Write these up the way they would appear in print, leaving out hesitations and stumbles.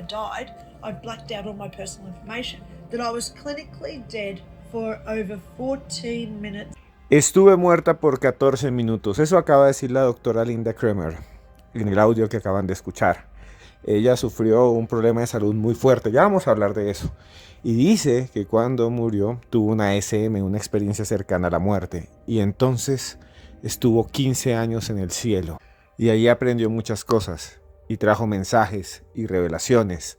died, I blacked out all my personal information, that I was clinically dead for over 14 minutes. Estuve muerta por 14 minutos. Eso acaba de decir la doctora Linda Cremer en el audio que acaban de escuchar. Ella sufrió un problema de salud muy fuerte. Ya vamos a hablar de eso. Y dice que cuando murió tuvo una SM, una experiencia cercana a la muerte. Y entonces estuvo 15 años en el cielo. Y allí aprendió muchas cosas. Y trajo mensajes y revelaciones.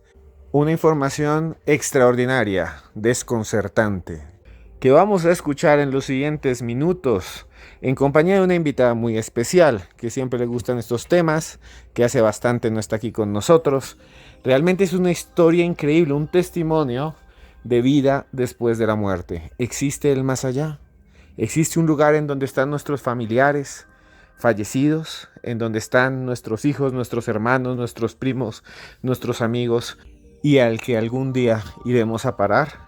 Una información extraordinaria, desconcertante, que vamos a escuchar en los siguientes minutos en compañía de una invitada muy especial, que siempre le gustan estos temas, que hace bastante no está aquí con nosotros. Realmente es una historia increíble, un testimonio de vida después de la muerte. ¿Existe el más allá? ¿Existe un lugar en donde están nuestros familiares fallecidos, en donde están nuestros hijos, nuestros hermanos, nuestros primos, nuestros amigos, y al que algún día iremos a parar?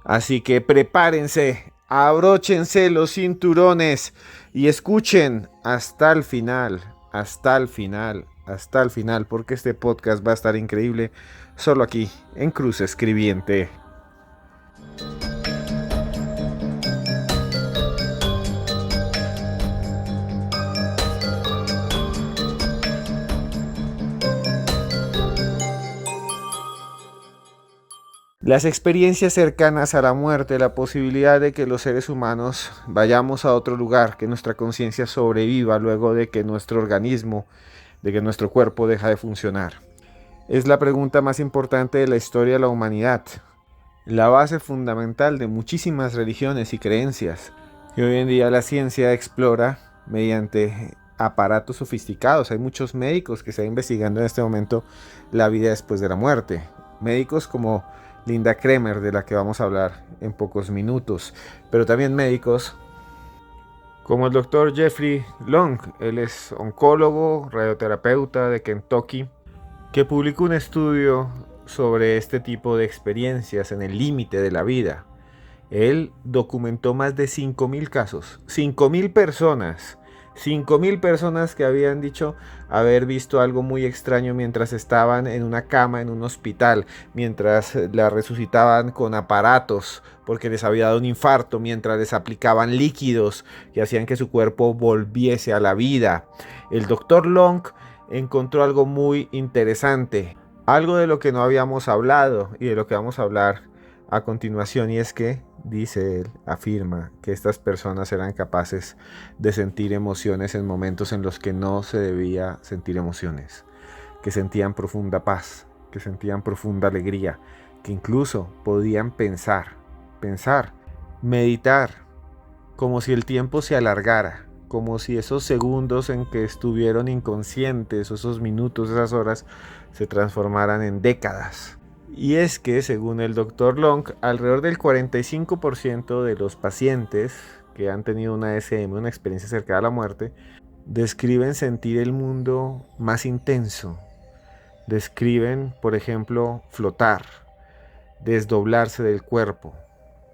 Así que prepárense, abróchense los cinturones y escuchen hasta el final, hasta el final, hasta el final, porque este podcast va a estar increíble solo aquí en Cruz Escribiente. Las experiencias cercanas a la muerte, la posibilidad de que los seres humanos vayamos a otro lugar, que nuestra conciencia sobreviva luego de que nuestro organismo, de que nuestro cuerpo deja de funcionar. Es la pregunta más importante de la historia de la humanidad, la base fundamental de muchísimas religiones y creencias, que hoy en día la ciencia explora mediante aparatos sofisticados. Hay muchos médicos que están investigando en este momento la vida después de la muerte. Médicos como Linda Cremer, de la que vamos a hablar en pocos minutos, pero también médicos como el doctor Jeffrey Long. Él es oncólogo, radioterapeuta de Kentucky, que publicó un estudio sobre este tipo de experiencias en el límite de la vida. Él documentó más de 5.000 casos, 5.000 personas, 5.000 personas que habían dicho haber visto algo muy extraño mientras estaban en una cama en un hospital, mientras la resucitaban con aparatos porque les había dado un infarto, mientras les aplicaban líquidos que hacían que su cuerpo volviese a la vida. El doctor Long encontró algo muy interesante, algo de lo que no habíamos hablado y de lo que vamos a hablar a continuación, y es que, dice él, afirma que estas personas eran capaces de sentir emociones en momentos en los que no se debía sentir emociones, que sentían profunda paz, que sentían profunda alegría, que incluso podían pensar, meditar, como si el tiempo se alargara, como si esos segundos en que estuvieron inconscientes, o esos minutos, esas horas, se transformaran en décadas. Y es que, según el Dr. Long, alrededor del 45% de los pacientes que han tenido una SM, una experiencia cercana a la muerte, describen sentir el mundo más intenso. Describen, por ejemplo, flotar, desdoblarse del cuerpo.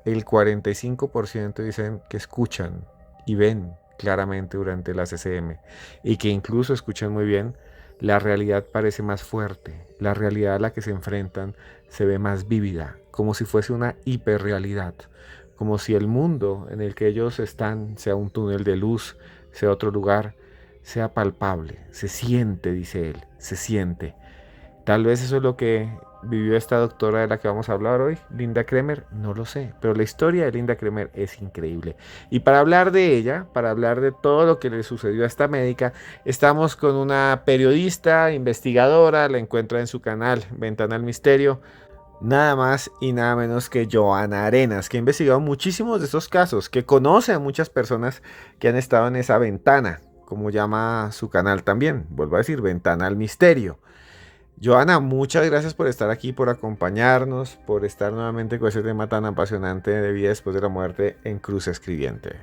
El 45% dicen que escuchan y ven claramente durante las SM, y que incluso escuchan muy bien. La realidad parece más fuerte, la realidad a la que se enfrentan se ve más vívida, como si fuese una hiperrealidad, como si el mundo en el que ellos están sea un túnel de luz, sea otro lugar, sea palpable, se siente, dice él, se siente. Tal vez eso es lo que vivió esta doctora de la que vamos a hablar hoy, Linda Cremer, no lo sé, pero la historia de Linda Cremer es increíble. Y para hablar de ella, para hablar de todo lo que le sucedió a esta médica, estamos con una periodista, investigadora, la encuentra en su canal Ventana al Misterio, nada más y nada menos que Joana Arenas, que ha investigado muchísimos de estos casos, que conoce a muchas personas que han estado en esa ventana, como llama su canal también, vuelvo a decir, Ventana al Misterio. Joana, muchas gracias por estar aquí, por acompañarnos, por estar nuevamente con ese tema tan apasionante de vida después de la muerte en Cruz Escribiente.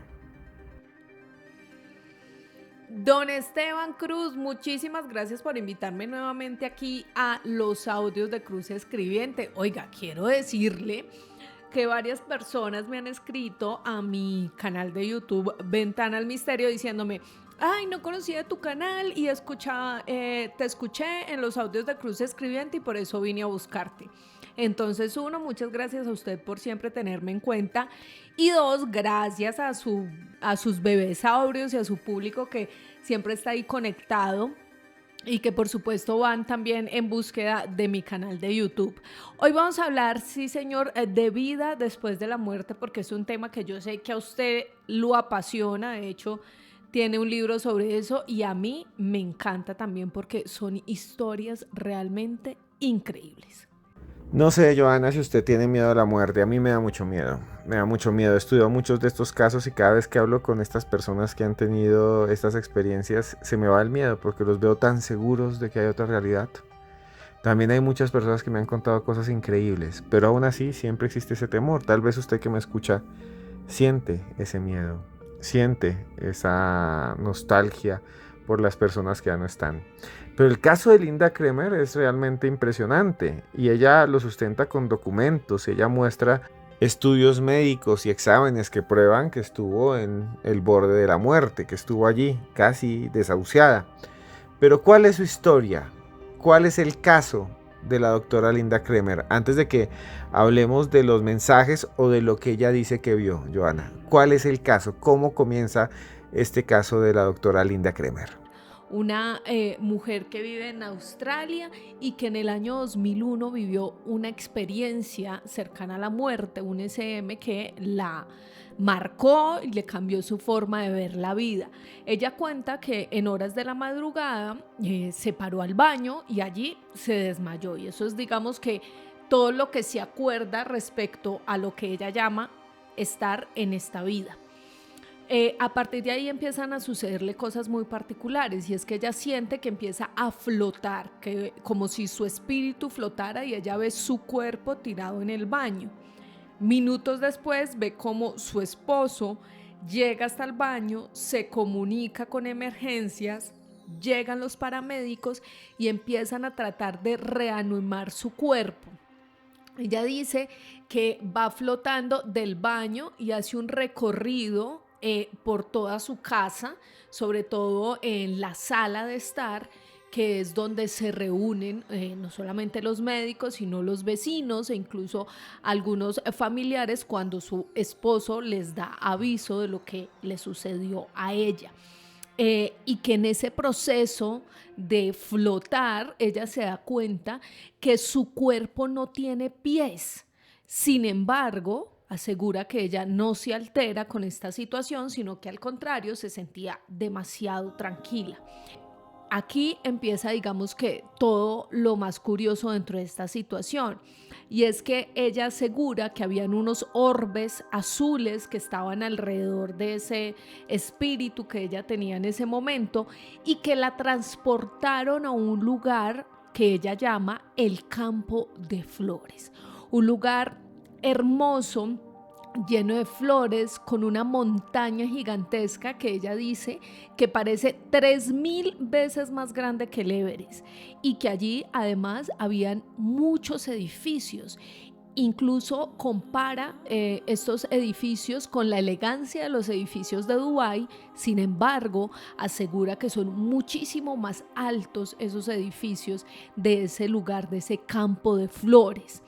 Don Esteban Cruz, muchísimas gracias por invitarme nuevamente aquí a los audios de Cruz Escribiente. Oiga, quiero decirle que varias personas me han escrito a mi canal de YouTube Ventana al Misterio diciéndome: ay, no conocía de tu canal y te escuché en los audios de Cruz Escribiente y por eso vine a buscarte. Entonces, uno, muchas gracias a usted por siempre tenerme en cuenta. Y dos, gracias a sus bebés áureos y a su público que siempre está ahí conectado y que por supuesto van también en búsqueda de mi canal de YouTube. Hoy vamos a hablar, sí señor, de vida después de la muerte, porque es un tema que yo sé que a usted lo apasiona. De hecho, tiene un libro sobre eso y a mí me encanta también porque son historias realmente increíbles. No sé, Joana, si usted tiene miedo a la muerte. A mí me da mucho miedo. Me da mucho miedo. He estudiado muchos de estos casos y cada vez que hablo con estas personas que han tenido estas experiencias, se me va el miedo porque los veo tan seguros de que hay otra realidad. También hay muchas personas que me han contado cosas increíbles, pero aún así siempre existe ese temor. Tal vez usted que me escucha siente ese miedo, siente esa nostalgia por las personas que ya no están. Pero el caso de Linda Kremer es realmente impresionante y ella lo sustenta con documentos. Ella muestra estudios médicos y exámenes que prueban que estuvo en el borde de la muerte, que estuvo allí casi desahuciada. Pero ¿cuál es su historia? ¿Cuál es el caso de la doctora Linda Kremer? Antes de que hablemos de los mensajes o de lo que ella dice que vio, Joana, ¿cuál es el caso? ¿Cómo comienza este caso de la doctora Linda Kremer? Una mujer que vive en Australia y que en el año 2001 vivió una experiencia cercana a la muerte, un SM que la marcó y le cambió su forma de ver la vida. Ella cuenta que en horas de la madrugada se paró al baño y allí se desmayó, y eso es, digamos, que todo lo que se acuerda respecto a lo que ella llama estar en esta vida. A partir de ahí empiezan a sucederle cosas muy particulares, y es que ella siente que empieza a flotar, que, como si su espíritu flotara, y ella ve su cuerpo tirado en el baño. Minutos después ve cómo su esposo llega hasta el baño, se comunica con emergencias, llegan los paramédicos y empiezan a tratar de reanimar su cuerpo. Ella dice que va flotando del baño y hace un recorrido por toda su casa, sobre todo en la sala de estar, que es donde se reúnen no solamente los médicos, sino los vecinos e incluso algunos familiares cuando su esposo les da aviso de lo que le sucedió a ella. Y que en ese proceso de flotar, ella se da cuenta que su cuerpo no tiene pies. Sin embargo, asegura que ella no se altera con esta situación, sino que al contrario se sentía demasiado tranquila. Aquí empieza, digamos, que todo lo más curioso dentro de esta situación, y es que ella asegura que habían unos orbes azules que estaban alrededor de ese espíritu que ella tenía en ese momento y que la transportaron a un lugar que ella llama el Campo de Flores, un lugar hermoso, lleno de flores, con una montaña gigantesca que ella dice que parece 3000 veces más grande que el Everest, y que allí además habían muchos edificios. Incluso compara estos edificios con la elegancia de los edificios de Dubái. Sin embargo, asegura que son muchísimo más altos esos edificios de ese lugar, de ese campo de flores.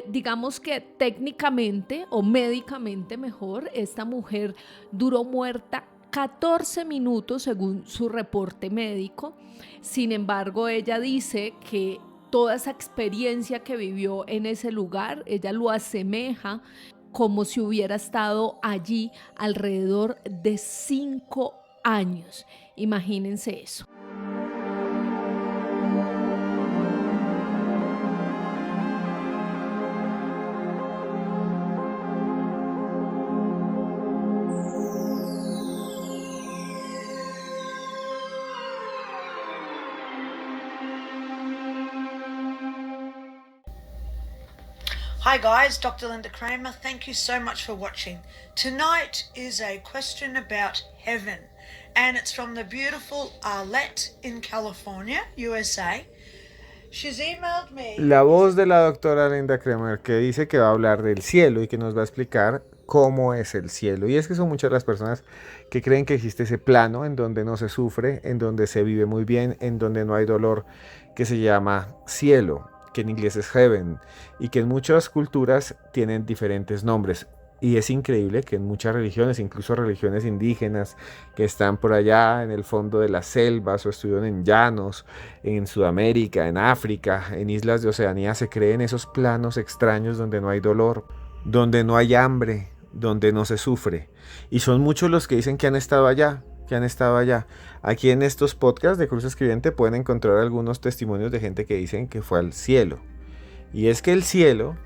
Digamos que técnicamente o médicamente mejor, esta mujer duró muerta 14 minutos según su reporte médico. Sin embargo, ella dice que toda esa experiencia que vivió en ese lugar, ella lo asemeja como si hubiera estado allí alrededor de 5 años. Imagínense eso. Hi guys, Dr. Linda Kramer. Thank you so much for watching. Tonight is a question about heaven, and it's from the beautiful Arlette in California, USA. She's emailed me. La voz de la doctora Linda Kremer, que dice que va a hablar del cielo y que nos va a explicar cómo es el cielo. Y es que son muchas las personas que creen que existe ese plano en donde no se sufre, en donde se vive muy bien, en donde no hay dolor, que se llama cielo, que en inglés es heaven, y que en muchas culturas tienen diferentes nombres. Y es increíble que en muchas religiones, incluso religiones indígenas que están por allá en el fondo de las selvas o estuvieron en llanos, en Sudamérica, en África, en islas de Oceanía, se creen esos planos extraños donde no hay dolor, donde no hay hambre, donde no se sufre. Y son muchos los que dicen que han estado allá, que han estado allá. Aquí en estos podcasts de Cruz Escribiente pueden encontrar algunos testimonios de gente que dicen que fue al cielo. Y es que el cielo,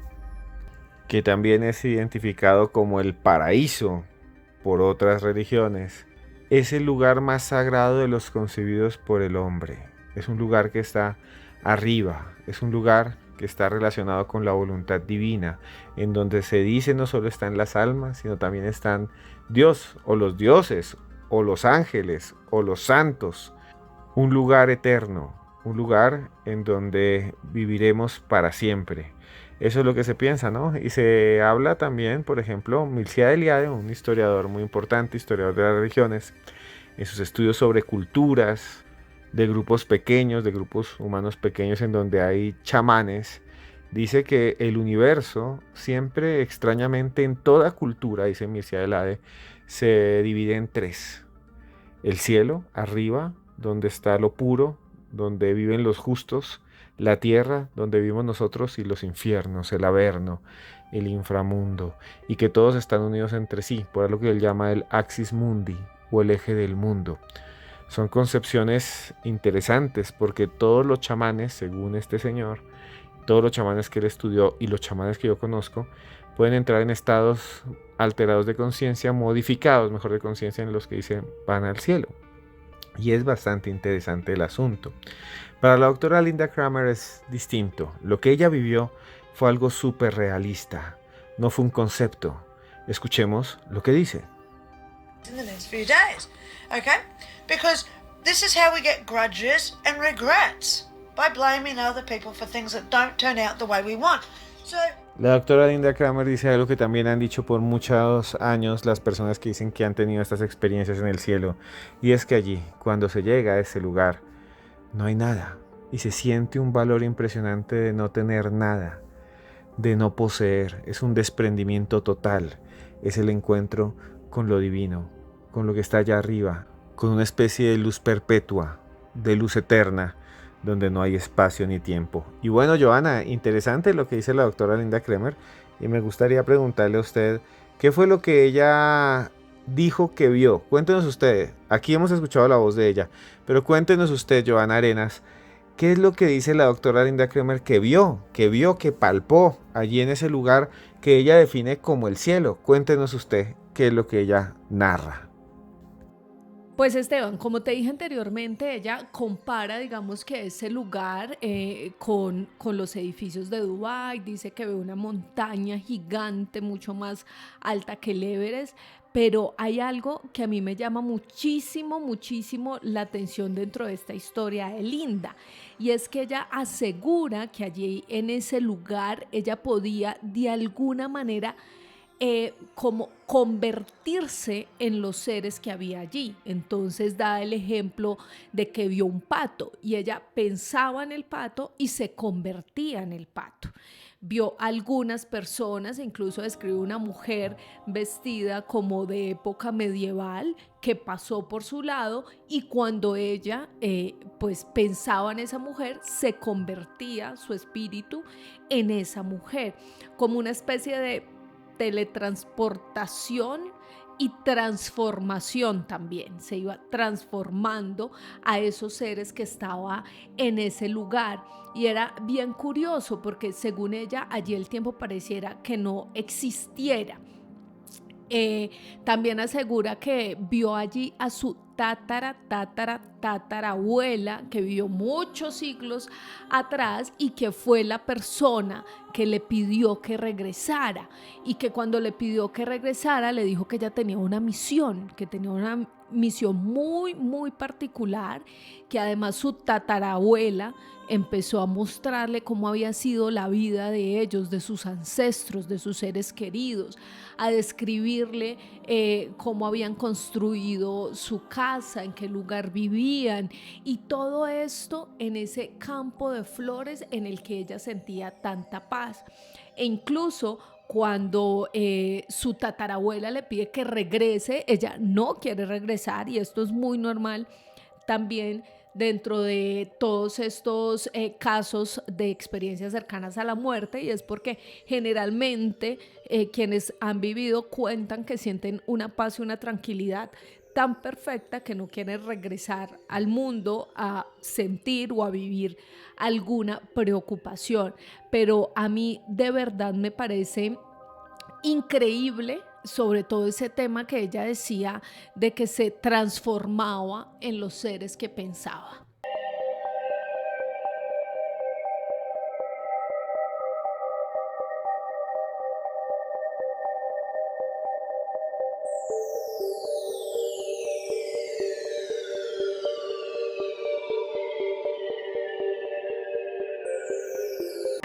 que también es identificado como el paraíso por otras religiones, es el lugar más sagrado de los concebidos por el hombre. Es un lugar que está arriba, es un lugar que está relacionado con la voluntad divina, en donde se dice no solo están las almas, sino también están Dios o los dioses o los ángeles o los santos. Un lugar eterno, un lugar en donde viviremos para siempre. Eso es lo que se piensa, ¿no? Y se habla también, por ejemplo, Mircea Eliade, un historiador muy importante, historiador de las religiones, en sus estudios sobre culturas, de grupos pequeños, de grupos humanos pequeños en donde hay chamanes, dice que el universo siempre, extrañamente, en toda cultura, dice Mircea Eliade, se divide en tres. El cielo, arriba, donde está lo puro, donde viven los justos, la tierra, donde vivimos nosotros, y los infiernos, el averno, el inframundo, y que todos están unidos entre sí, por lo que él llama el axis mundi, o el eje del mundo. Son concepciones interesantes, porque todos los chamanes, según este señor, todos los chamanes que él estudió y los chamanes que yo conozco, pueden entrar en estados alterados de conciencia, modificados, mejor, de conciencia, en los que dicen van al cielo. Y es bastante interesante el asunto. Para la doctora Linda Cramer es distinto. Lo que ella vivió fue algo súper realista, no fue un concepto. Escuchemos lo que dice. In the next few days, okay? Because this is how we get grudges and regrets, by blaming other people for things that don't turn out the way we want. So la doctora Linda Cramer dice algo que también han dicho por muchos años las personas que dicen que han tenido estas experiencias en el cielo, y es que allí, cuando se llega a ese lugar, no hay nada, y se siente un valor impresionante de no tener nada, de no poseer. Es un desprendimiento total, es el encuentro con lo divino, con lo que está allá arriba, con una especie de luz perpetua, de luz eterna, donde no hay espacio ni tiempo. Y bueno, Johanna, interesante lo que dice la doctora Linda Cramer, y me gustaría preguntarle a usted, ¿qué fue lo que ella dijo que vio? Cuéntenos usted, aquí hemos escuchado la voz de ella, pero cuéntenos usted, Johanna Arenas, ¿qué es lo que dice la doctora Linda Cramer que vio, que palpó allí en ese lugar que ella define como el cielo? Cuéntenos usted qué es lo que ella narra. Pues Esteban, como te dije anteriormente, ella compara, digamos, que ese lugar con los edificios de Dubái. Dice que ve una montaña gigante, mucho más alta que el Everest, pero hay algo que a mí me llama muchísimo, muchísimo la atención dentro de esta historia de Linda, y es que ella asegura que allí en ese lugar ella podía de alguna manera como convertirse en los seres que había allí. Entonces da el ejemplo de que vio un pato y ella pensaba en el pato y se convertía en el pato. Vio algunas personas, incluso describe una mujer vestida como de época medieval que pasó por su lado, y cuando ella pues pensaba en esa mujer, se convertía su espíritu en esa mujer, como una especie de teletransportación y transformación. También se iba transformando a esos seres que estaba en ese lugar, y era bien curioso porque según ella allí el tiempo pareciera que no existiera. También asegura que vio allí a su tatarabuela, que vivió muchos siglos atrás y que fue la persona que le pidió que regresara, y que cuando le pidió que regresara le dijo que ella tenía una misión, muy, muy particular, que además su tatarabuela empezó a mostrarle cómo había sido la vida de ellos, de sus ancestros, de sus seres queridos, a describirle cómo habían construido su casa, en qué lugar vivían, y todo esto en ese campo de flores en el que ella sentía tanta paz. E incluso cuando su tatarabuela le pide que regrese, ella no quiere regresar, y esto es muy normal también dentro de todos estos casos de experiencias cercanas a la muerte, y es porque generalmente quienes han vivido cuentan que sienten una paz y una tranquilidad tan perfecta que no quieren regresar al mundo a sentir o a vivir alguna preocupación. Pero a mí de verdad me parece increíble, sobre todo ese tema que ella decía de que se transformaba en los seres que pensaba.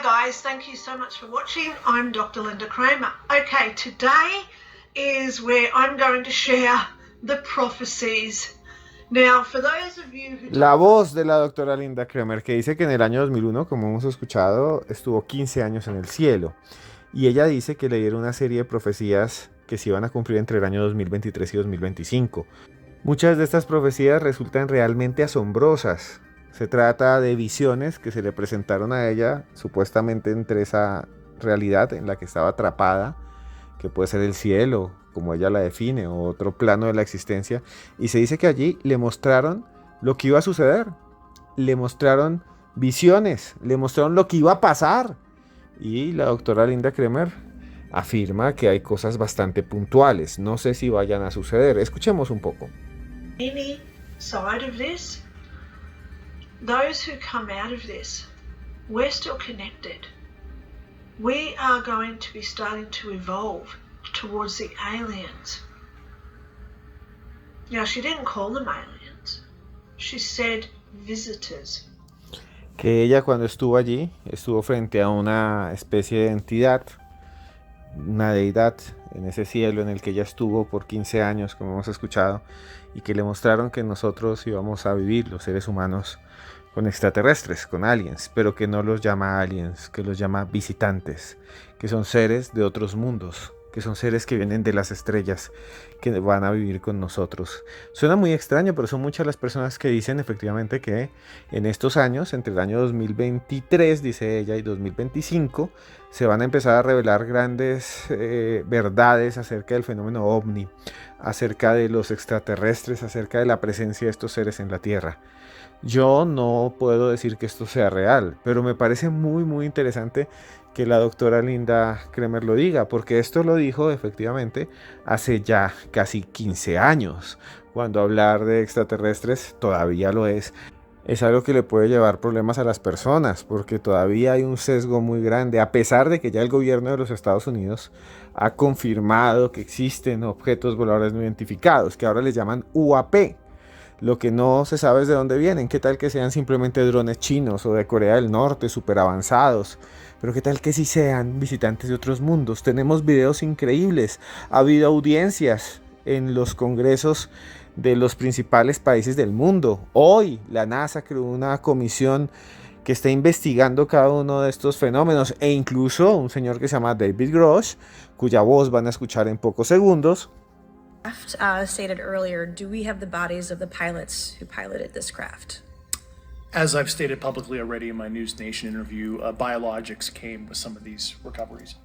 Guys, thank you so much for watching. I'm Dr. Linda Kramer. Okay, today is where I'm going to share the prophecies. Now, for those of you who La voz de la doctora Linda Kramer, que dice que en el año 2001, como hemos escuchado, estuvo 15 años en el cielo. Y ella dice que le dieron una serie de profecías que se iban a cumplir entre el año 2023 y 2025. Muchas de estas profecías resultan realmente asombrosas. Se trata de visiones que se le presentaron a ella, supuestamente entre esa realidad en la que estaba atrapada, que puede ser el cielo, como ella la define, o otro plano de la existencia. Y se dice que allí le mostraron lo que iba a suceder. Le mostraron visiones, le mostraron lo que iba a pasar. Y la doctora Linda Kramer afirma que hay cosas bastante puntuales. No sé si vayan a suceder. Escuchemos un poco. any side of this, those who come out of this, we're still connected. We are going to be starting to evolve towards the aliens. Now, she didn't call them aliens. She said visitors. Que ella, cuando estuvo allí, estuvo frente a una especie de entidad, una deidad en ese cielo en el que ella estuvo por 15 años, como hemos escuchado, y que le mostraron que nosotros íbamos a vivir, los seres humanos, con extraterrestres, con aliens, pero que no los llama aliens, que los llama visitantes, que son seres de otros mundos, que son seres que vienen de las estrellas, que van a vivir con nosotros. Suena muy extraño, pero son muchas las personas que dicen efectivamente que en estos años, entre el año 2023, dice ella, y 2025, se van a empezar a revelar grandes verdades acerca del fenómeno ovni, acerca de los extraterrestres, acerca de la presencia de estos seres en la Tierra. Yo no puedo decir que esto sea real, pero me parece muy interesante que la doctora Linda Kramer lo diga, porque esto lo dijo efectivamente hace ya casi 15 años, cuando hablar de extraterrestres todavía lo es algo que le puede llevar problemas a las personas, porque todavía hay un sesgo muy grande, a pesar de que ya el gobierno de los Estados Unidos ha confirmado que existen objetos voladores no identificados, que ahora les llaman UAP. Lo que no se sabe es de dónde vienen. ¿Qué tal que sean simplemente drones chinos o de Corea del Norte, súper avanzados? Pero ¿qué tal que sí sean visitantes de otros mundos? Tenemos videos increíbles. Ha habido audiencias en los congresos de los principales países del mundo. Hoy la NASA creó una comisión que está investigando cada uno de estos fenómenos, e incluso un señor que se llama David Grosh, cuya voz van a escuchar en pocos segundos. Stated earlier, do we have the bodies of the pilots who piloted this craft? As I've stated publicly already in my News Nation interview, Biologics came with some of these recoveries.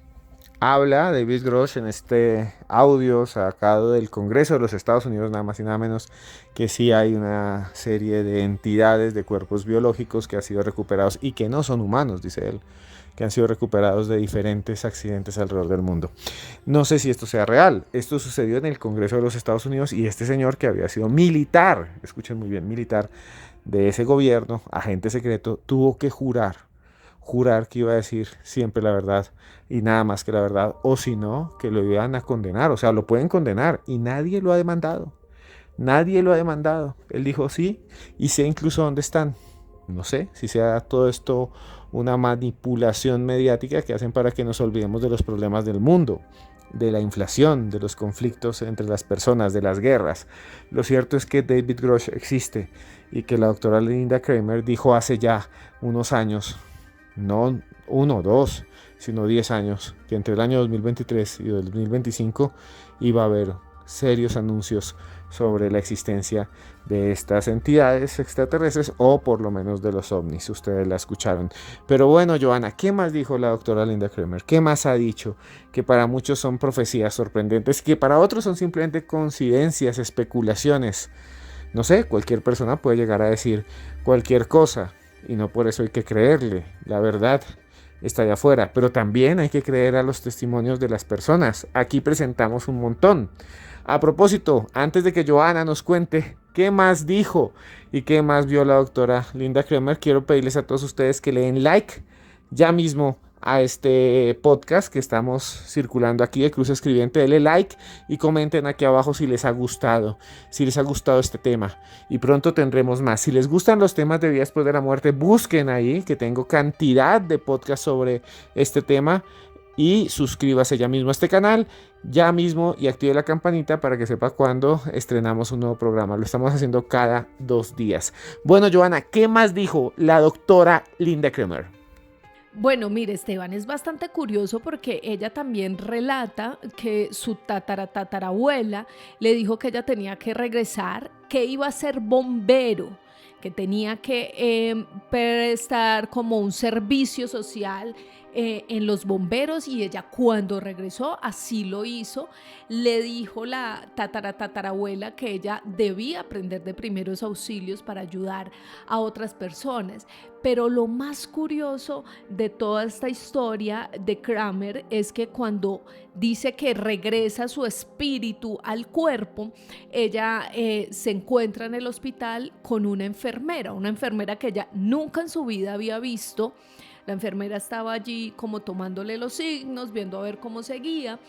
Habla David Grosh en este audio sacado del Congreso de los Estados Unidos, nada más y nada menos, que sí hay una serie de entidades, de cuerpos biológicos que han sido recuperados y que no son humanos, dice él, que han sido recuperados de diferentes accidentes alrededor del mundo. No sé si esto sea real. Esto sucedió en el Congreso de los Estados Unidos, y este señor, que había sido militar, escuchen muy bien, militar de ese gobierno, agente secreto, tuvo que jurar que iba a decir siempre la verdad y nada más que la verdad, o si no, que lo iban a condenar. O sea, lo pueden condenar, y nadie lo ha demandado. Nadie lo ha demandado. Él dijo sí, y sé incluso dónde están. No sé si sea todo esto una manipulación mediática que hacen para que nos olvidemos de los problemas del mundo, de la inflación, de los conflictos entre las personas, de las guerras. Lo cierto es que David Grush existe y que la doctora Linda Kramer dijo hace ya unos años, no 1, 2, sino 10 años, que entre el año 2023 y 2025 iba a haber serios anuncios sobre la existencia de estas entidades extraterrestres o por lo menos de los ovnis. Ustedes la escucharon. Pero bueno, Joana, ¿qué más dijo la doctora Linda Kramer? ¿Qué más ha dicho? Que para muchos son profecías sorprendentes, que para otros son simplemente coincidencias, especulaciones. No sé, cualquier persona puede llegar a decir cualquier cosa y no por eso hay que creerle. La verdad está allá afuera, pero también hay que creer a los testimonios de las personas. Aquí presentamos un montón. A propósito, antes de que Joana nos cuente qué más dijo y qué más vio la doctora Linda Kramer, quiero pedirles a todos ustedes que le den like ya mismo a este podcast que estamos circulando aquí de Cruz Escribiente. Denle like y comenten aquí abajo si les ha gustado este tema, y pronto tendremos más. Si les gustan los temas de vida después de la muerte, busquen ahí que tengo cantidad de podcasts sobre este tema, y suscríbase ya mismo a este canal ya mismo y active la campanita para que sepa cuando estrenamos un nuevo programa. Lo estamos haciendo cada 2 días. Bueno, Joana, ¿qué más dijo la doctora Linda Kramer? Bueno, mire, Esteban, es bastante curioso porque ella también relata que su tatarabuela le dijo que ella tenía que regresar, que iba a ser bombero, que tenía que prestar como un servicio social en los bomberos, y ella cuando regresó así lo hizo. Le dijo la tatarabuela que ella debía aprender de primeros auxilios para ayudar a otras personas. Pero lo más curioso de toda esta historia de Kramer es que cuando dice que regresa su espíritu al cuerpo, ella se encuentra en el hospital con una enfermera que ella nunca en su vida había visto. La enfermera estaba allí como tomándole los signos, viendo a ver cómo seguía.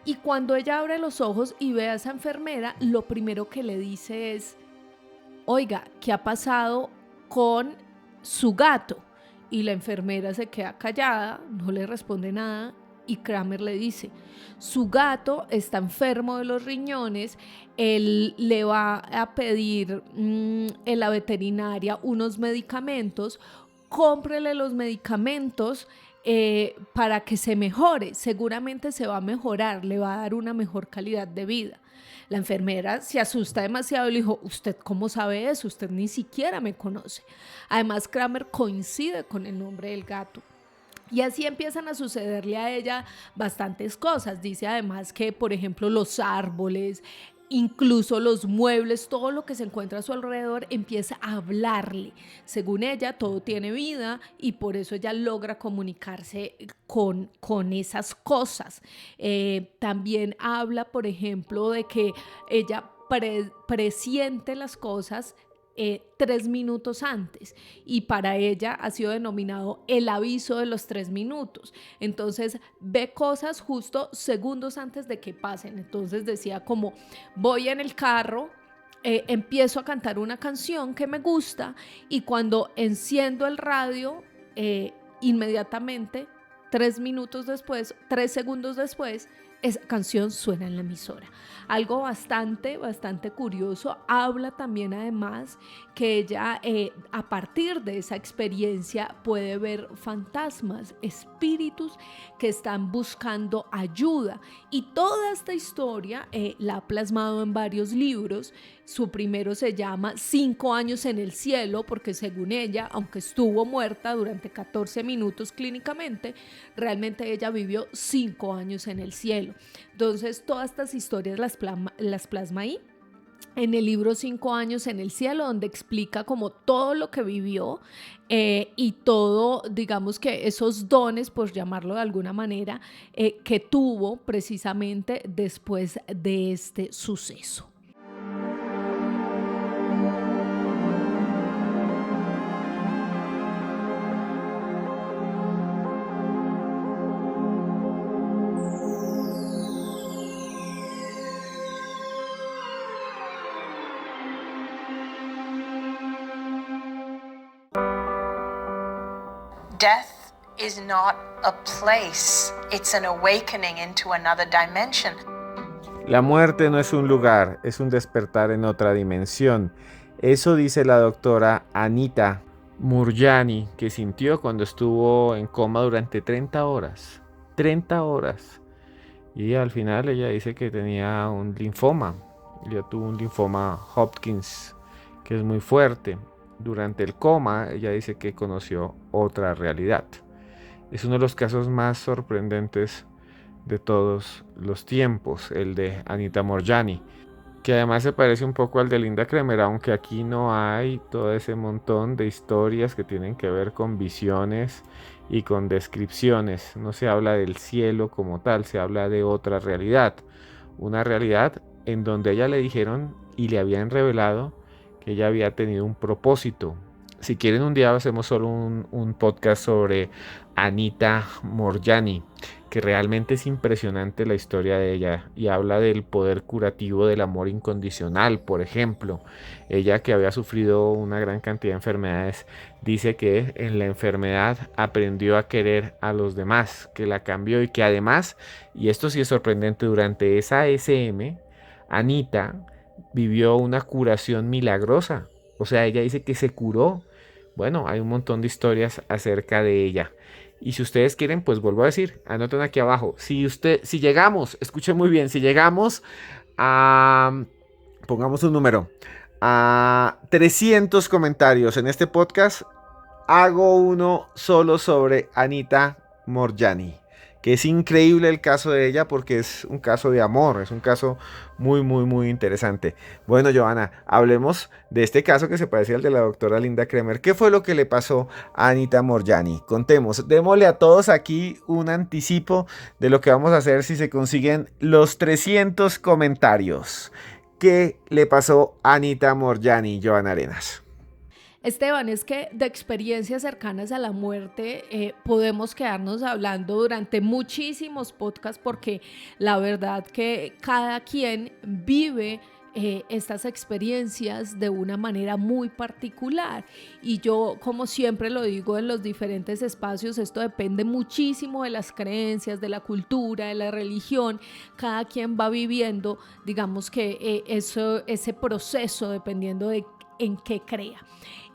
Y cuando ella abre los ojos y ve a esa enfermera, lo primero que le dice es: oiga, ¿qué ha pasado con su gato? Y la enfermera se queda callada, no le responde nada, y Kramer le dice: su gato está enfermo de los riñones, él le va a pedir en la veterinaria unos medicamentos, cómprele los medicamentos para que se mejore, seguramente se va a mejorar, le va a dar una mejor calidad de vida. La enfermera se asusta demasiado y le dijo: ¿usted cómo sabe eso? Usted ni siquiera me conoce. Además, Kramer coincide con el nombre del gato. Y así empiezan a sucederle a ella bastantes cosas. Dice además que, por ejemplo, los árboles, incluso los muebles, todo lo que se encuentra a su alrededor empieza a hablarle. Según ella, todo tiene vida y por eso ella logra comunicarse con esas cosas. También habla, por ejemplo, de que ella presiente las cosas 3 minutos antes, y para ella ha sido denominado el aviso de los 3 minutos. Entonces ve cosas justo segundos antes de que pasen. Entonces decía como: voy en el carro, empiezo a cantar una canción que me gusta, y cuando enciendo el radio, inmediatamente 3 segundos después, esa canción suena en la emisora. Algo bastante curioso. Habla también además que ella a partir de esa experiencia puede ver fantasmas, espíritus que están buscando ayuda, y toda esta historia la ha plasmado en varios libros. Su primero se llama 5 años en el cielo, porque según ella, aunque estuvo muerta durante 14 minutos clínicamente, realmente ella vivió 5 años en el cielo. Entonces todas estas historias las plasma ahí en el libro 5 años en el cielo, donde explica como todo lo que vivió y todo, digamos que esos dones, por llamarlo de alguna manera, que tuvo precisamente después de este suceso. Death is not a place, it's an awakening into another dimension. La muerte no es un lugar, es un despertar en otra dimensión. Eso dice la doctora Anita Moorjani, que sintió cuando estuvo en coma durante 30 horas. 30 horas. Y al final ella dice que tenía un linfoma. Ella tuvo un linfoma Hodgkin, que es muy fuerte. Durante el coma, ella dice que conoció otra realidad. Es uno de los casos más sorprendentes de todos los tiempos, el de Anita Moorjani, que además se parece un poco al de Linda Kremer, aunque aquí no hay todo ese montón de historias que tienen que ver con visiones y con descripciones. No se habla del cielo como tal, se habla de otra realidad, una realidad en donde a ella le dijeron y le habían revelado que ella había tenido un propósito. Si quieren, un día hacemos solo un podcast sobre Anita Moorjani, que realmente es impresionante la historia de ella y habla del poder curativo del amor incondicional. Por ejemplo, ella, que había sufrido una gran cantidad de enfermedades, dice que en la enfermedad aprendió a querer a los demás, que la cambió y que además, y esto sí es sorprendente, durante esa SM, Anita vivió una curación milagrosa. O sea, ella dice que se curó. Bueno, hay un montón de historias acerca de ella. Y si ustedes quieren, pues vuelvo a decir, anoten aquí abajo. Si llegamos, escuchen muy bien, si llegamos a, pongamos un número, a 300 comentarios en este podcast, hago uno solo sobre Anita Moorjani, que es increíble el caso de ella porque es un caso de amor, es un caso muy, muy, muy interesante. Bueno, Johanna, hablemos de este caso que se parece al de la doctora Linda Kremer. ¿Qué fue lo que le pasó a Anita Moorjani? Contemos, démosle a todos aquí un anticipo de lo que vamos a hacer si se consiguen los 300 comentarios. ¿Qué le pasó a Anita Moorjani, Johanna Arenas? Esteban, es que de experiencias cercanas a la muerte podemos quedarnos hablando durante muchísimos podcasts porque la verdad que cada quien vive estas experiencias de una manera muy particular y yo, como siempre lo digo en los diferentes espacios, esto depende muchísimo de las creencias, de la cultura, de la religión. Cada quien va viviendo, digamos que ese proceso dependiendo de en qué crea.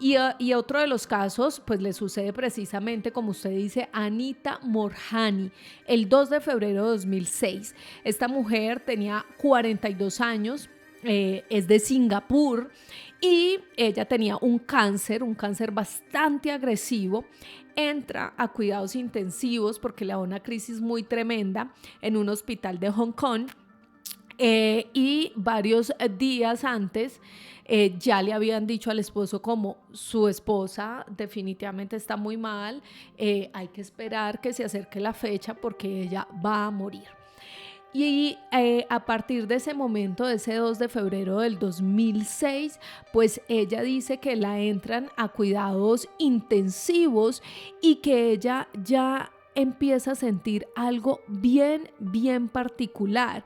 Y otro de los casos, pues le sucede precisamente, como usted dice, a Anita Moorjani, el 2 de febrero de 2006. Esta mujer tenía 42 años, es de Singapur y ella tenía un cáncer bastante agresivo. Entra a cuidados intensivos porque le da una crisis muy tremenda en un hospital de Hong Kong. Y varios días antes ya le habían dicho al esposo como su esposa definitivamente está muy mal, hay que esperar que se acerque la fecha porque ella va a morir. Y a partir de ese momento, de ese 2 de febrero del 2006, pues ella dice que la entran a cuidados intensivos y que ella ya empieza a sentir algo bien, bien particular.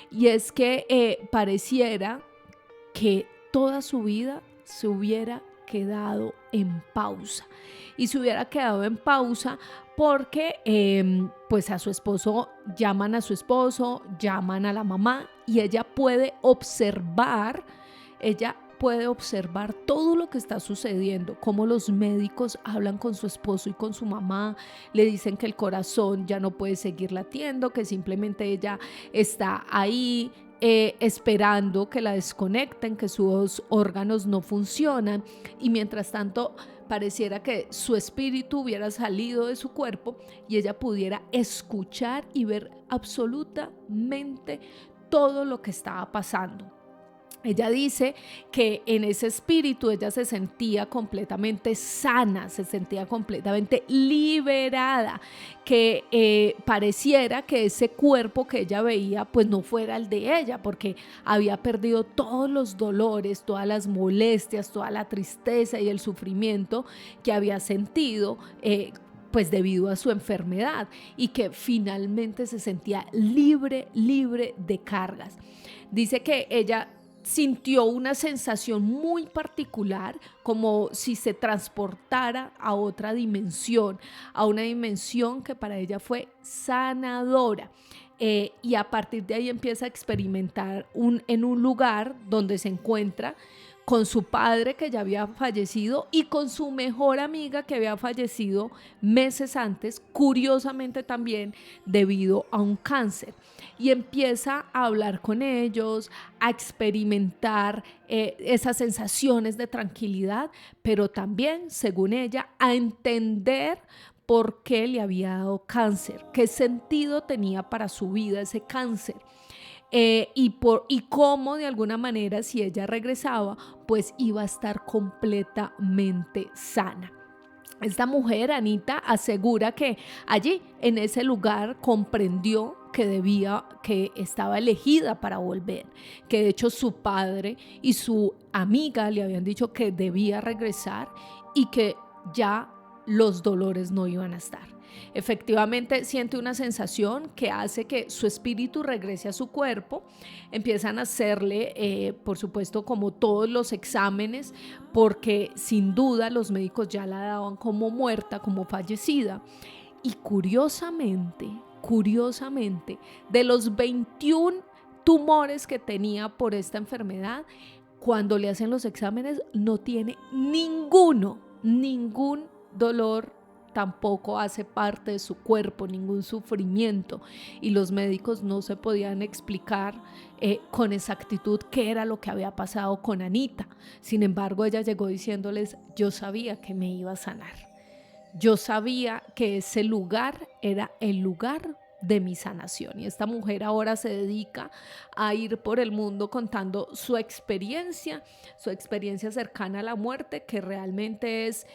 Y es que pareciera que toda su vida se hubiera quedado en pausa. Y se hubiera quedado en pausa porque pues a su esposo, llaman llaman a la mamá y ella puede observar todo lo que está sucediendo, cómo los médicos hablan con su esposo y con su mamá, le dicen que el corazón ya no puede seguir latiendo, que simplemente ella está ahí esperando que la desconecten, que sus órganos no funcionan y mientras tanto pareciera que su espíritu hubiera salido de su cuerpo y ella pudiera escuchar y ver absolutamente todo lo que estaba pasando. Ella dice que en ese espíritu ella se sentía completamente sana, se sentía completamente liberada, que pareciera que ese cuerpo que ella veía pues no fuera el de ella porque había perdido todos los dolores, todas las molestias, toda la tristeza y el sufrimiento que había sentido pues debido a su enfermedad y que finalmente se sentía libre de cargas. Dice que ella sintió una sensación muy particular, como si se transportara a otra dimensión, a una dimensión que para ella fue sanadora. Y a partir de ahí empieza a experimentar en un lugar donde se encuentra con su padre, que ya había fallecido, y con su mejor amiga, que había fallecido meses antes, curiosamente también debido a un cáncer. Y empieza a hablar con ellos, a experimentar esas sensaciones de tranquilidad, pero también, según ella, a entender por qué le había dado cáncer, qué sentido tenía para su vida ese cáncer. Y cómo de alguna manera, si ella regresaba, pues iba a estar completamente sana. Esta mujer, Anita, asegura que allí, en ese lugar, comprendió que estaba elegida para volver, que de hecho su padre y su amiga le habían dicho que debía regresar y que ya los dolores no iban a estar. Efectivamente siente una sensación que hace que su espíritu regrese a su cuerpo. Empiezan a hacerle, por supuesto, como todos los exámenes, porque sin duda los médicos ya la daban como muerta, como fallecida. Y curiosamente, de los 21 tumores que tenía por esta enfermedad, cuando le hacen los exámenes no tiene ningún dolor, tampoco hace parte de su cuerpo, ningún sufrimiento, y los médicos no se podían explicar con exactitud qué era lo que había pasado con Anita. Sin embargo, ella llegó diciéndoles: yo sabía que me iba a sanar, yo sabía que ese lugar era el lugar de mi sanación. Y esta mujer ahora se dedica a ir por el mundo contando su experiencia cercana a la muerte, que realmente es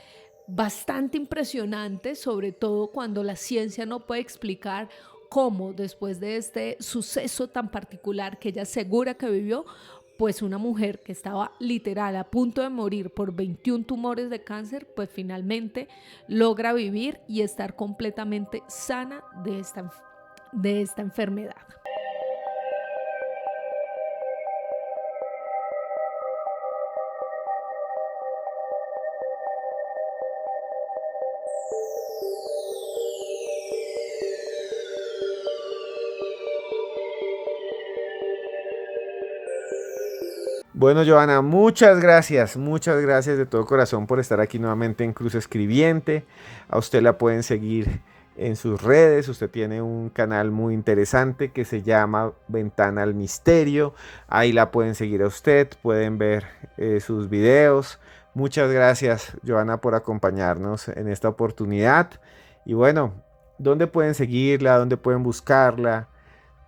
bastante impresionante, sobre todo cuando la ciencia no puede explicar cómo, después de este suceso tan particular que ella asegura que vivió, pues una mujer que estaba literal a punto de morir por 21 tumores de cáncer, pues finalmente logra vivir y estar completamente sana de esta enfermedad. Bueno, Johanna, muchas gracias de todo corazón por estar aquí nuevamente en Cruz Escribiente. A usted la pueden seguir en sus redes, usted tiene un canal muy interesante que se llama Ventana al Misterio, ahí la pueden seguir a usted, pueden ver sus videos. Muchas gracias, Johanna, por acompañarnos en esta oportunidad. Y bueno, ¿dónde pueden seguirla? ¿Dónde pueden buscarla?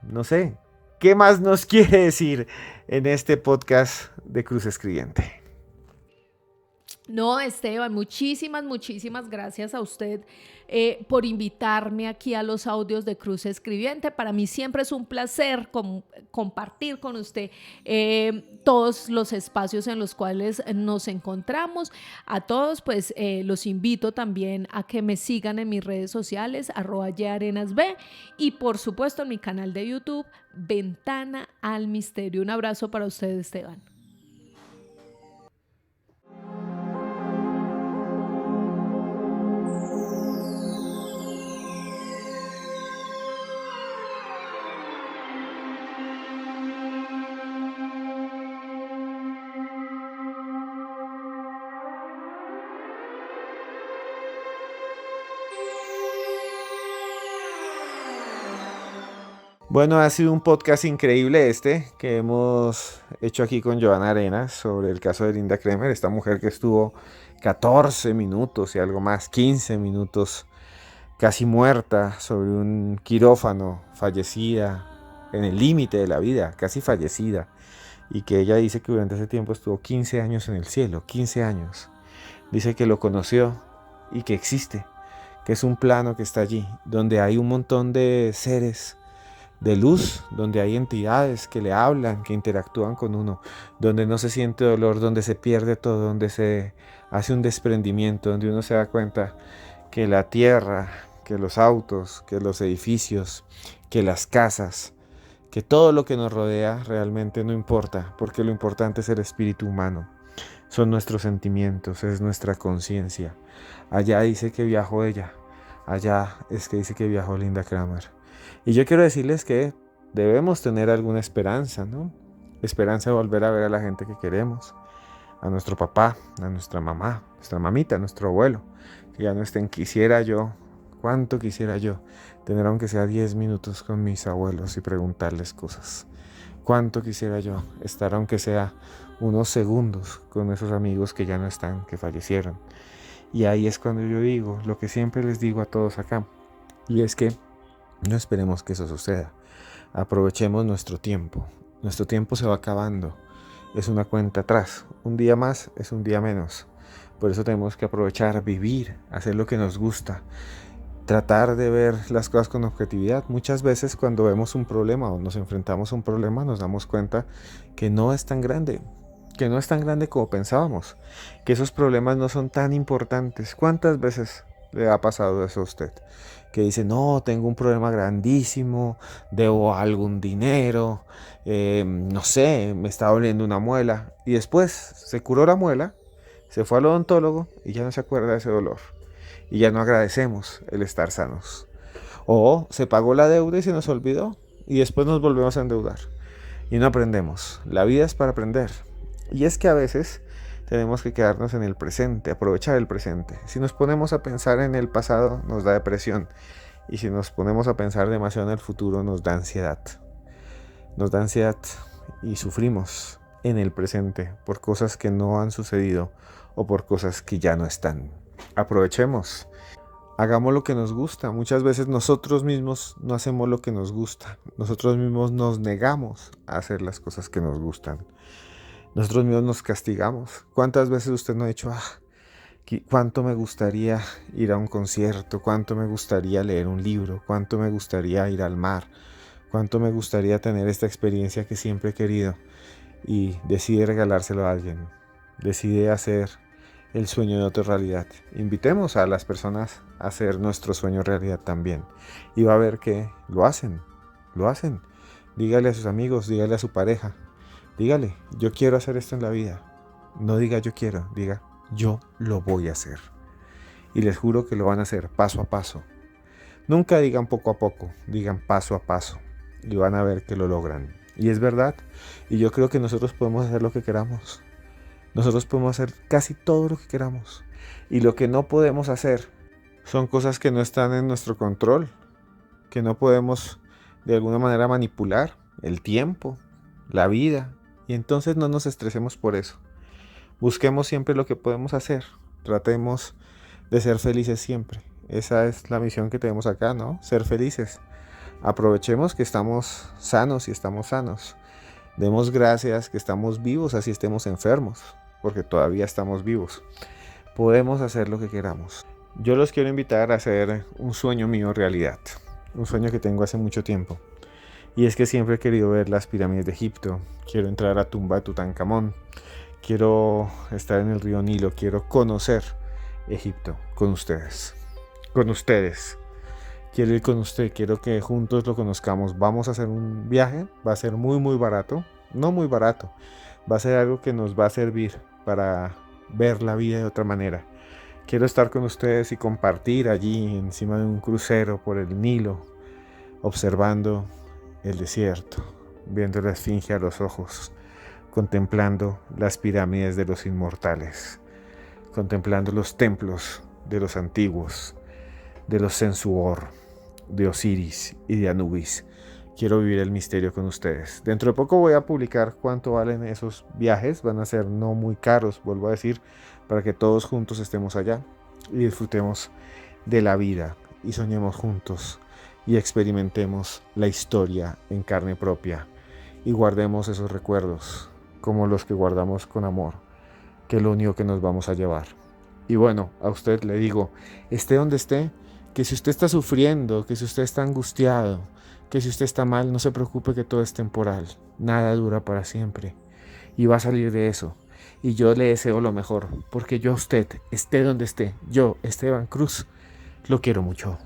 No sé, ¿qué más nos quiere decir en este podcast de Cruz Escribiente? No, Esteban, muchísimas gracias a usted por invitarme aquí a los audios de Cruz Escribiente. Para mí siempre es un placer compartir con usted todos los espacios en los cuales nos encontramos. A todos, pues los invito también a que me sigan en mis redes sociales, @yarenasb, y por supuesto en mi canal de YouTube, Ventana al Misterio. Un abrazo para usted, Esteban. Bueno, ha sido un podcast increíble que hemos hecho aquí con Johanna Arenas sobre el caso de Linda Kremer, esta mujer que estuvo 14 minutos y algo más, 15 minutos casi muerta sobre un quirófano, fallecida, en el límite de la vida, casi fallecida, y que ella dice que durante ese tiempo estuvo 15 años en el cielo, 15 años. Dice que lo conoció y que existe, que es un plano que está allí, donde hay un montón de seres de luz, donde hay entidades que le hablan, que interactúan con uno, donde no se siente dolor, donde se pierde todo, donde se hace un desprendimiento, donde uno se da cuenta que la tierra, que los autos, que los edificios, que las casas, que todo lo que nos rodea realmente no importa, porque lo importante es el espíritu humano, son nuestros sentimientos, es nuestra conciencia. Allá dice que viajó ella, allá es que dice que viajó Linda Cramer. Y yo quiero decirles que debemos tener alguna esperanza, ¿no? Esperanza de volver a ver a la gente que queremos, a nuestro papá, a nuestra mamá, nuestra mamita, a nuestro abuelo, que ya no estén. Quisiera yo, cuánto quisiera yo, tener aunque sea 10 minutos con mis abuelos y preguntarles cosas. Cuánto quisiera yo estar aunque sea unos segundos con esos amigos que ya no están, que fallecieron. Y ahí es cuando yo digo lo que siempre les digo a todos acá, y es que no esperemos que eso suceda. Aprovechemos nuestro tiempo. Nuestro tiempo se va acabando. Es una cuenta atrás. Un día más es un día menos. Por eso tenemos que aprovechar, vivir, hacer lo que nos gusta. Tratar de ver las cosas con objetividad. Muchas veces cuando vemos un problema o nos enfrentamos a un problema nos damos cuenta que no es tan grande. Que no es tan grande como pensábamos. Que esos problemas no son tan importantes. ¿Cuántas veces le ha pasado eso a usted? Que dice, no, tengo un problema grandísimo, debo algún dinero, no sé, me está doliendo una muela. Y después se curó la muela, se fue al odontólogo y ya no se acuerda de ese dolor. Y ya no agradecemos el estar sanos. O se pagó la deuda y se nos olvidó y después nos volvemos a endeudar. Y no aprendemos. La vida es para aprender. Y es que a veces tenemos que quedarnos en el presente, aprovechar el presente. Si nos ponemos a pensar en el pasado, nos da depresión. Y si nos ponemos a pensar demasiado en el futuro, nos da ansiedad. Nos da ansiedad y sufrimos en el presente por cosas que no han sucedido o por cosas que ya no están. Aprovechemos. Hagamos lo que nos gusta. Muchas veces nosotros mismos no hacemos lo que nos gusta. Nosotros mismos nos negamos a hacer las cosas que nos gustan. Nosotros mismos nos castigamos. ¿Cuántas veces usted no ha dicho, cuánto me gustaría ir a un concierto, cuánto me gustaría leer un libro, cuánto me gustaría ir al mar, cuánto me gustaría tener esta experiencia que siempre he querido? Y decide regalárselo a alguien. Decide hacer el sueño de otra realidad. Invitemos a las personas a hacer nuestro sueño realidad también. Y va a ver que lo hacen. Lo hacen. Dígale a sus amigos, dígale a su pareja. Dígale, yo quiero hacer esto en la vida. No diga yo quiero, diga yo lo voy a hacer. Y les juro que lo van a hacer paso a paso. Nunca digan poco a poco, digan paso a paso. Y van a ver que lo logran. Y es verdad. Y yo creo que nosotros podemos hacer lo que queramos. Nosotros podemos hacer casi todo lo que queramos. Y lo que no podemos hacer son cosas que no están en nuestro control. Que no podemos de alguna manera manipular. El tiempo, la vida. Y entonces no nos estresemos por eso. Busquemos siempre lo que podemos hacer. Tratemos de ser felices siempre. Esa es la misión que tenemos acá, ¿no? Ser felices. Aprovechemos que estamos sanos y estamos sanos. Demos gracias que estamos vivos, así estemos enfermos, porque todavía estamos vivos. Podemos hacer lo que queramos. Yo los quiero invitar a hacer un sueño mío realidad. Un sueño que tengo hace mucho tiempo. Y es que siempre he querido ver las pirámides de Egipto. Quiero entrar a la tumba de Tutankamón. Quiero estar en el río Nilo. Quiero conocer Egipto con ustedes. Con ustedes. Quiero ir con usted. Quiero que juntos lo conozcamos. Vamos a hacer un viaje. Va a ser muy muy barato. No muy barato. Va a ser algo que nos va a servir para ver la vida de otra manera. Quiero estar con ustedes y compartir allí encima de un crucero por el Nilo. Observando el desierto, viendo la esfinge a los ojos, contemplando las pirámides de los inmortales, contemplando los templos de los antiguos, de los Sensuor, de Osiris y de Anubis. Quiero vivir el misterio con ustedes. Dentro de poco voy a publicar cuánto valen esos viajes. Van a ser no muy caros, vuelvo a decir, para que todos juntos estemos allá y disfrutemos de la vida y soñemos juntos. Y experimentemos la historia en carne propia y guardemos esos recuerdos como los que guardamos con amor, que es lo único que nos vamos a llevar. Y bueno, a usted le digo, esté donde esté, que si usted está sufriendo, que si usted está angustiado, que si usted está mal, no se preocupe, que todo es temporal, nada dura para siempre y va a salir de eso. Y yo le deseo lo mejor, porque yo a usted, esté donde esté, yo, Esteban Cruz, lo quiero mucho.